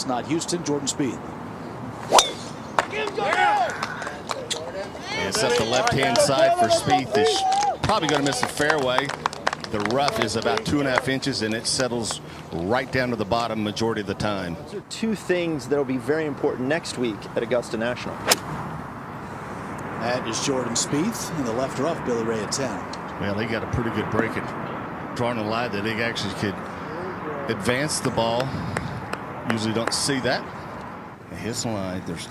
Dallas, not Houston. Jordan Spieth. It's up the left-hand side for Spieth. He's probably going to miss the fairway. The rough is about 2.5 inches, and it settles right down to the bottom majority of the time. Those are two things that will be very important next week at Augusta National. That is Jordan Spieth in the left rough. Billy Ray at 10. Well, he got a pretty good break at drawing a line that he actually could advance the ball. Usually don't see that. His line, there's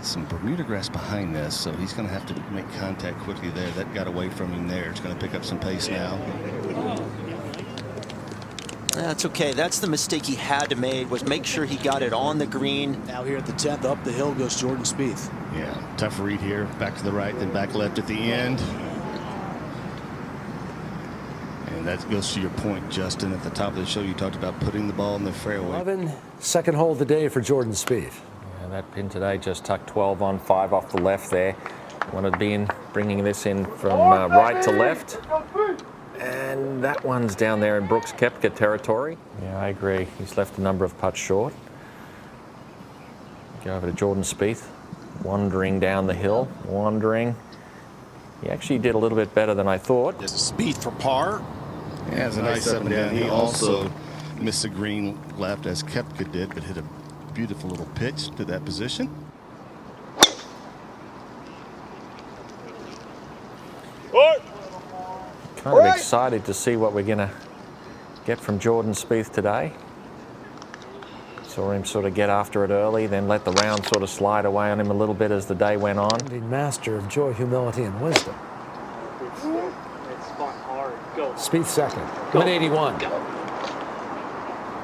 some Bermuda grass behind this, so he's going to have to make contact quickly there. That got away from him there. It's going to pick up some pace now. That's okay. That's the mistake he had to make, was make sure he got it on the green. Now here at the 10th, up the hill goes Jordan Spieth. Yeah, tough read here. Back to the right, then back left at the end. And that goes to your point, Justin, at the top of the show. You talked about putting the ball in the fairway. Second hole of the day for Jordan Spieth. Yeah, that pin today just tucked 12 on 5 off the left there. Wanted to be bringing this in from right to left. And that one's down there in Brooks Koepka territory. Yeah, I agree. He's left a number of putts short. Go over to Jordan Spieth. Wandering down the hill. Wandering. He actually did a little bit better than I thought. There's a Spieth for par. Yeah, it's a nice up and down. He also missed the green left as Koepka did, but hit a beautiful little pitch to that position. Kind of excited to see what we're going to get from Jordan Spieth today. Saw him sort of get after it early, then let the round sort of slide away on him a little bit as the day went on. The master of joy, humility, and wisdom. It's fun, hard. Go. Spieth second. 181. Go.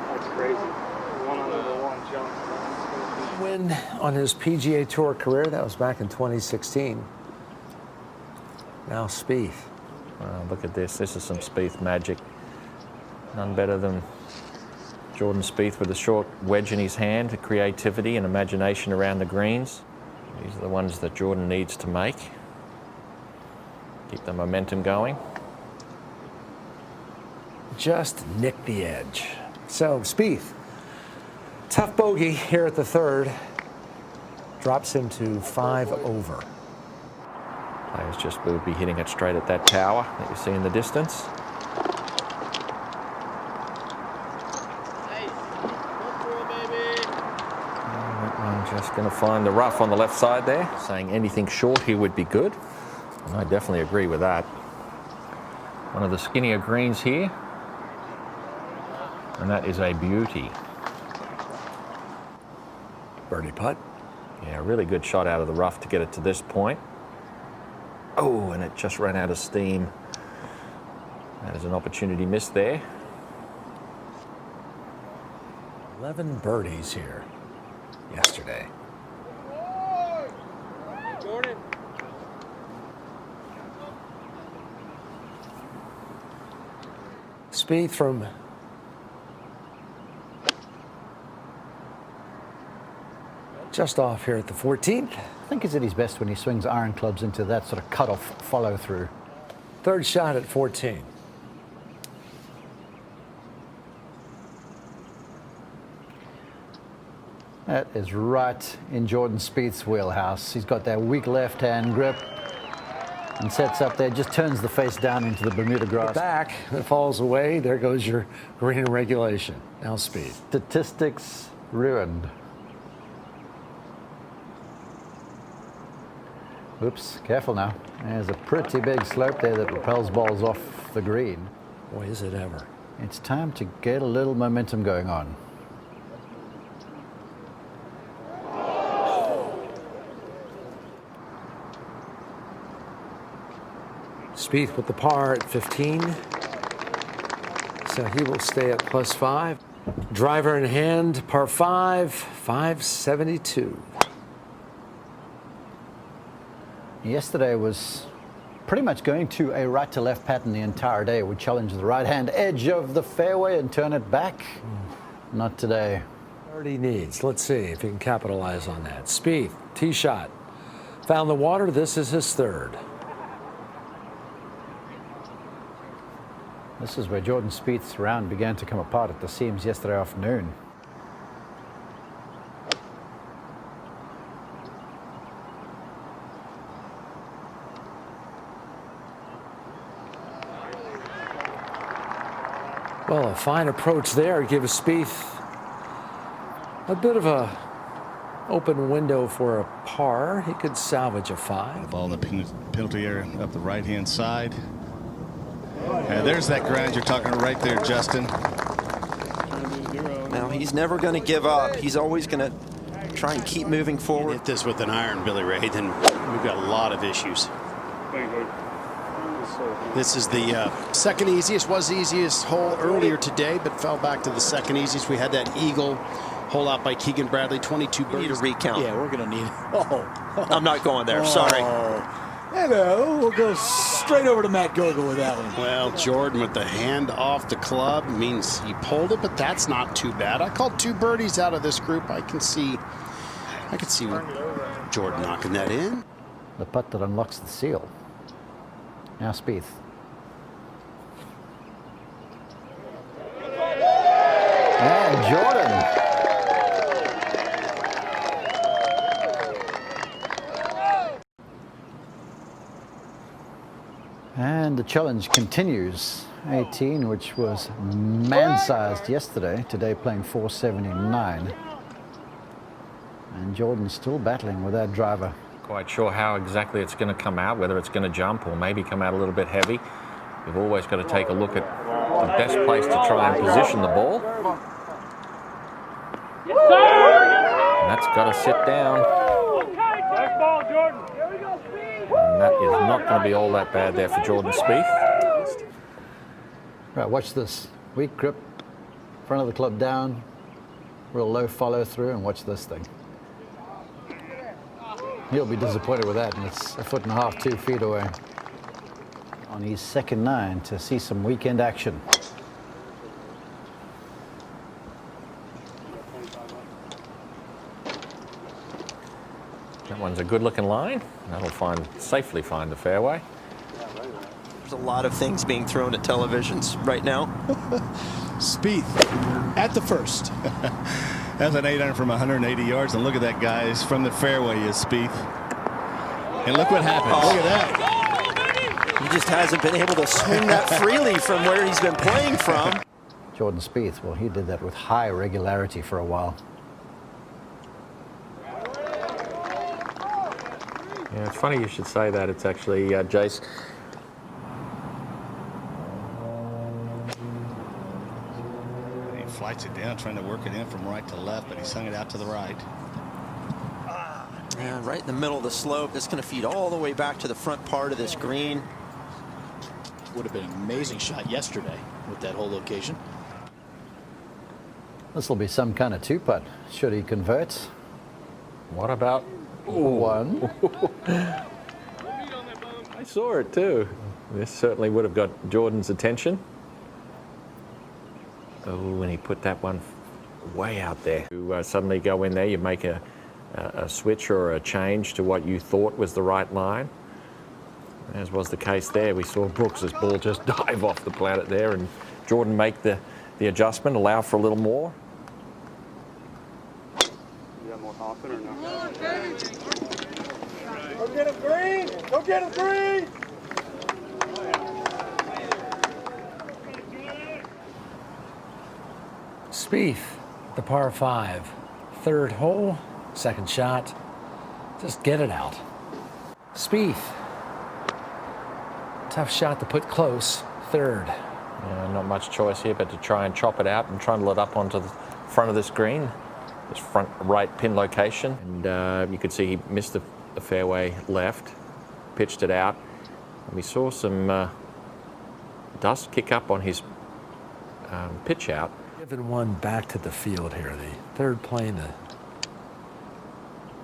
That's crazy. One on the one jump. Win on his PGA Tour career. That was back in 2016. Now Spieth. Wow, look at this. This is some Spieth magic. None better than Jordan Spieth with a short wedge in his hand, creativity and imagination around the greens. These are the ones that Jordan needs to make. Keep the momentum going. Just nicked the edge. So Spieth, tough bogey here at the third. Drops him to 5 over. Players just will be hitting it straight at that tower that you see in the distance. Just going to find the rough on the left side there. Saying anything short here would be good. And I definitely agree with that. One of the skinnier greens here. And that is a beauty. Birdie putt. Yeah, really good shot out of the rough to get it to this point. Oh, and it just ran out of steam. That is an opportunity missed there. 11 birdies here yesterday. Jordan. Spieth from just off here at the 14th. I think he's at his best when he swings iron clubs into that sort of cut-off follow-through. Third shot at 14. That is right in Jordan Spieth's wheelhouse. He's got that weak left-hand grip and sets up there, just turns the face down into the Bermuda grass. Back, it falls away. There goes your green regulation. Now Spieth. Statistics ruined. Oops, careful now. There's a pretty big slope there that propels balls off the green. Boy, is it ever. It's time to get a little momentum going on. Spieth with the par at 15. So he will stay at +5. Driver in hand, par 5, 572. Yesterday was pretty much going to a right-to-left pattern the entire day. Would challenge the right-hand edge of the fairway and turn it back. Not today. 30 needs. Let's see if he can capitalize on that. Spieth, tee shot. Found the water. This is his third. This is where Jordan Spieth's round began to come apart at the seams yesterday afternoon. Well, a fine approach there gives Spieth a bit of a open window for a par. He could salvage a 5. Ball in the penalty area up the right-hand side. And there's that ground you're talking right there, Justin. Now, he's never going to give up. He's always going to try and keep moving forward. Hit this with an iron, Billy Ray, then we've got a lot of issues. This is the second easiest, was the easiest hole earlier today, but fell back to the second easiest. We had that eagle hole out by Keegan Bradley, 22 birdies. We need a recount. Yeah, we're going to need it. Oh. I'm not going there. Sorry. Hello. We'll go straight over to Matt Gogol with that one. Well, Jordan with the hand off the club means he pulled it, but that's not too bad. I called 2 birdies out of this group. I can see Jordan knocking that in. The putt that unlocks the seal. Now Spieth. And Jordan. And the challenge continues. 18, which was man-sized yesterday. Today playing 479. And Jordan's still battling with that driver. Quite sure how exactly it's going to come out, whether it's going to jump or maybe come out a little bit heavy. You've always got to take a look at the best place to try and position the ball. And that's got to sit down. And that is not going to be all that bad there for Jordan Spieth. Right, watch this. Weak grip, front of the club down, real low follow through, and watch this thing. He'll be disappointed with that, and it's 1.5 feet, 2 feet away. On his second 9 to see some weekend action. That one's a good-looking line. That'll safely find the fairway. There's a lot of things being thrown at televisions right now. Spieth at the first. That's an 8-iron from 180 yards, and look at that, guys. From the fairway is Spieth. And look what happened. Look at that. He just hasn't been able to swing that freely from where he's been playing from. Jordan Spieth, well, he did that with high regularity for a while. Yeah, it's funny you should say that. It's actually Jace. He flights it down, trying to work it in from right to left, but he sung it out to the right. Yeah, right in the middle of the slope. That's going to feed all the way back to the front part of this green. Would have been an amazing shot yesterday with that whole location. This will be some kind of 2-putt, should he convert. What about 1? I saw it too. This certainly would have got Jordan's attention. Oh, and he put that one way out there. You suddenly go in there, you make a switch or a change to what you thought was the right line. As was the case there, we saw Brooks's ball just dive off the planet there, and Jordan make the adjustment, allow for a little more. You got more confident or no? Go get him green! Go get him green! Spieth, the par 5. Third hole, second shot. Just get it out. Spieth. Tough shot to put close. Third. Yeah, not much choice here but to try and chop it out and trundle it up onto the front of this green. This front right pin location. And you could see he missed the fairway left, pitched it out. And we saw some dust kick up on his pitch out. Giving one back to the field here. The third playing the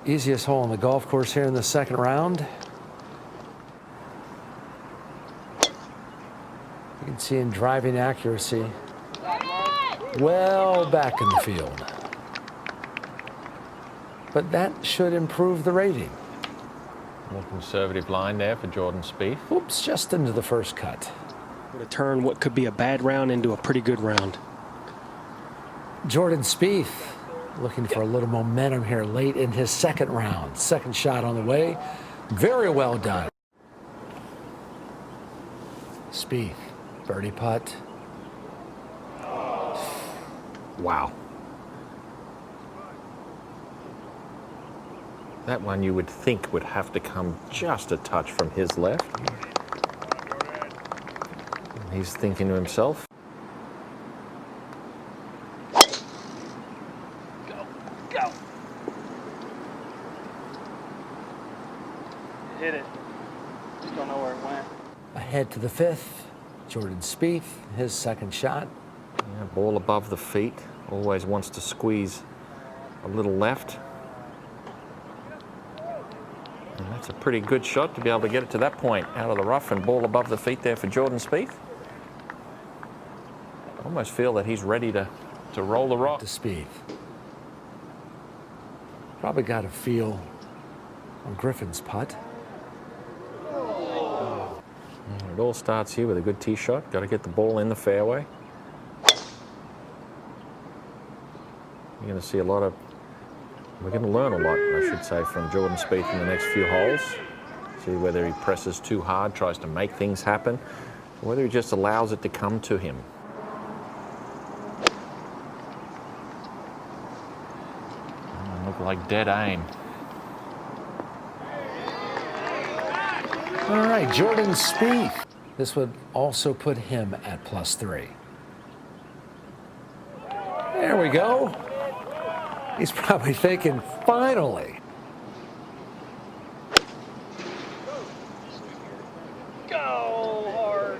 easiest hole on the golf course here in the second round. You can see in driving accuracy, well back in the field. But that should improve the rating. More conservative line there for Jordan Spieth. Oops, just into the first cut. To turn what could be a bad round into a pretty good round. Jordan Spieth looking for a little momentum here late in his second round. Second shot on the way. Very well done. Spieth, birdie putt. Wow. That one you would think would have to come just a touch from his left. He's thinking to himself. Go. Hit it. Just don't know where it went. Ahead to the 5th, Jordan Spieth, his second shot. Yeah, ball above the feet. Always wants to squeeze a little left. And that's a pretty good shot to be able to get it to that point out of the rough and ball above the feet there for Jordan Spieth. Almost feel that he's ready to roll the rock. To Spieth. Probably got a feel on Griffin's putt. And it all starts here with a good tee shot. Got to get the ball in the fairway. You're going to see a lot of, we're going to learn a lot, I should say, from Jordan Spieth in the next few holes. See whether he presses too hard, tries to make things happen, or whether he just allows it to come to him. Look like dead aim. All right, Jordan Spieth. This would also put him at +3. There we go. He's probably thinking, finally. Go hard.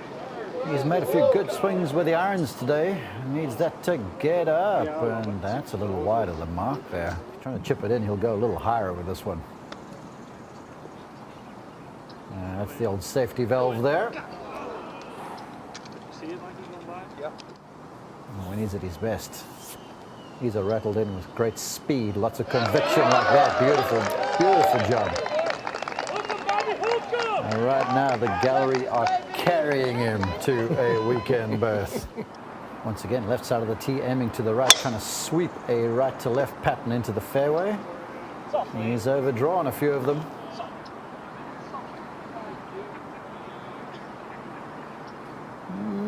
He's made a few good swings with the irons today. Needs that to get up, and that's a little wide of the mark there. Trying to chip it in, he'll go a little higher with this one. That's the old safety valve there. See it like he's going by? Yeah. When he's at his best, he's rattled in with great speed, lots of conviction like that. Beautiful, beautiful job. And right now, the gallery are carrying him to a weekend berth. Once again, left side of the tee, aiming to the right, trying to sweep a right to left pattern into the fairway. He's overdrawn a few of them.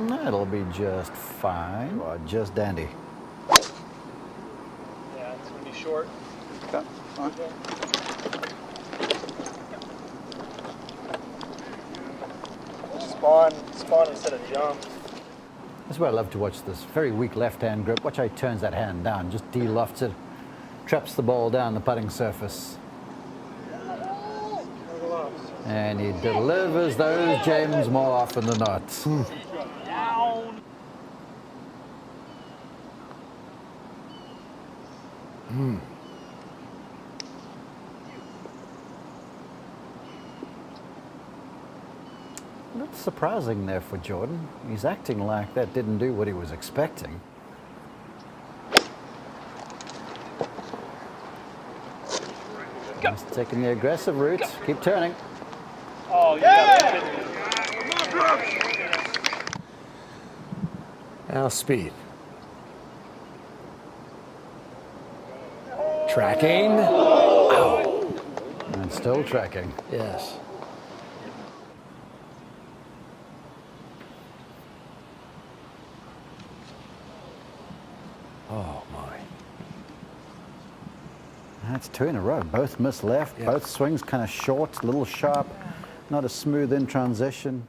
That'll be just fine, or just dandy. Yeah, it's going to be short. Okay. Spawn instead of jump. That's why I love to watch this very weak left-hand grip. Watch how he turns that hand down, just de-lofts it, traps the ball down the putting surface. And he delivers those gems more often than not. That's surprising there for Jordan. He's acting like that didn't do what he was expecting. He's taking the aggressive route. Keep turning. Oh, yeah! Now Spieth. Tracking. Ow. And still tracking. Yes. Oh, my. That's 2 in a row. Both miss left. Yeah. Both swings kind of short, a little sharp. Not a smooth in transition.